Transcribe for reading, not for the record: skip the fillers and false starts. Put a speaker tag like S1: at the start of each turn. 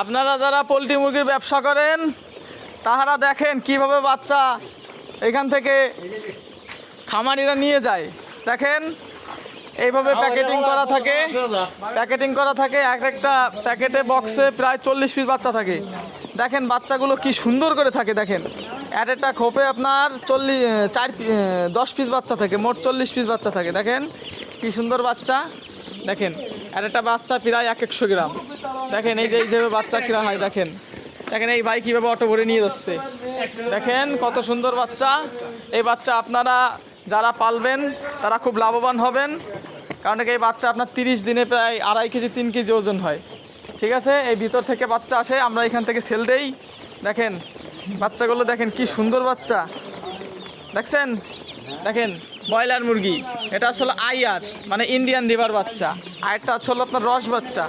S1: আপনারা যারা পোলট্রি মুরগির ব্যবসা করেন তাহারা দেখেন কিভাবে বাচ্চা এখান থেকে খামারিরা নিয়ে যায়। দেখেন এইভাবে প্যাকেটিং করা থাকে এক একটা প্যাকেটে বক্সে প্রায় 40 পিস বাচ্চা থাকে। দেখেন বাচ্চাগুলো কি সুন্দর করে থাকে। দেখেন এক একটা খোপে আপনার 10 পিস বাচ্চা থাকে, মোট 40 পিস বাচ্চা থাকে। দেখেন কি সুন্দর বাচ্চা। দেখেন এক একটা বাচ্চা প্রায় 100 গ্রাম। দেখেন এই যে এইভাবে বাচ্চা কিনা হয়। দেখেন দেখেন এই ভাই কীভাবে অটো ভরে নিয়ে যাচ্ছে। দেখেন কত সুন্দর বাচ্চা। এই বাচ্চা আপনারা যারা পালবেন তারা খুব লাভবান হবেন, কারণ এই বাচ্চা আপনার 30 দিনে প্রায় 2.5 কেজি 3 কেজি ওজন হয়। ঠিক আছে, এই ভিতর থেকে বাচ্চা আসে, আমরা এখান থেকে সেল দেই। দেখেন বাচ্চাগুলো দেখেন কি সুন্দর বাচ্চা। দেখছেন, দেখেন ব্রয়লার মুরগি, এটা আসলে আইআর মানে ইন্ডিয়ান লিভার বাচ্চা, আর একটা হচ্ছে হলো আপনার রস বাচ্চা।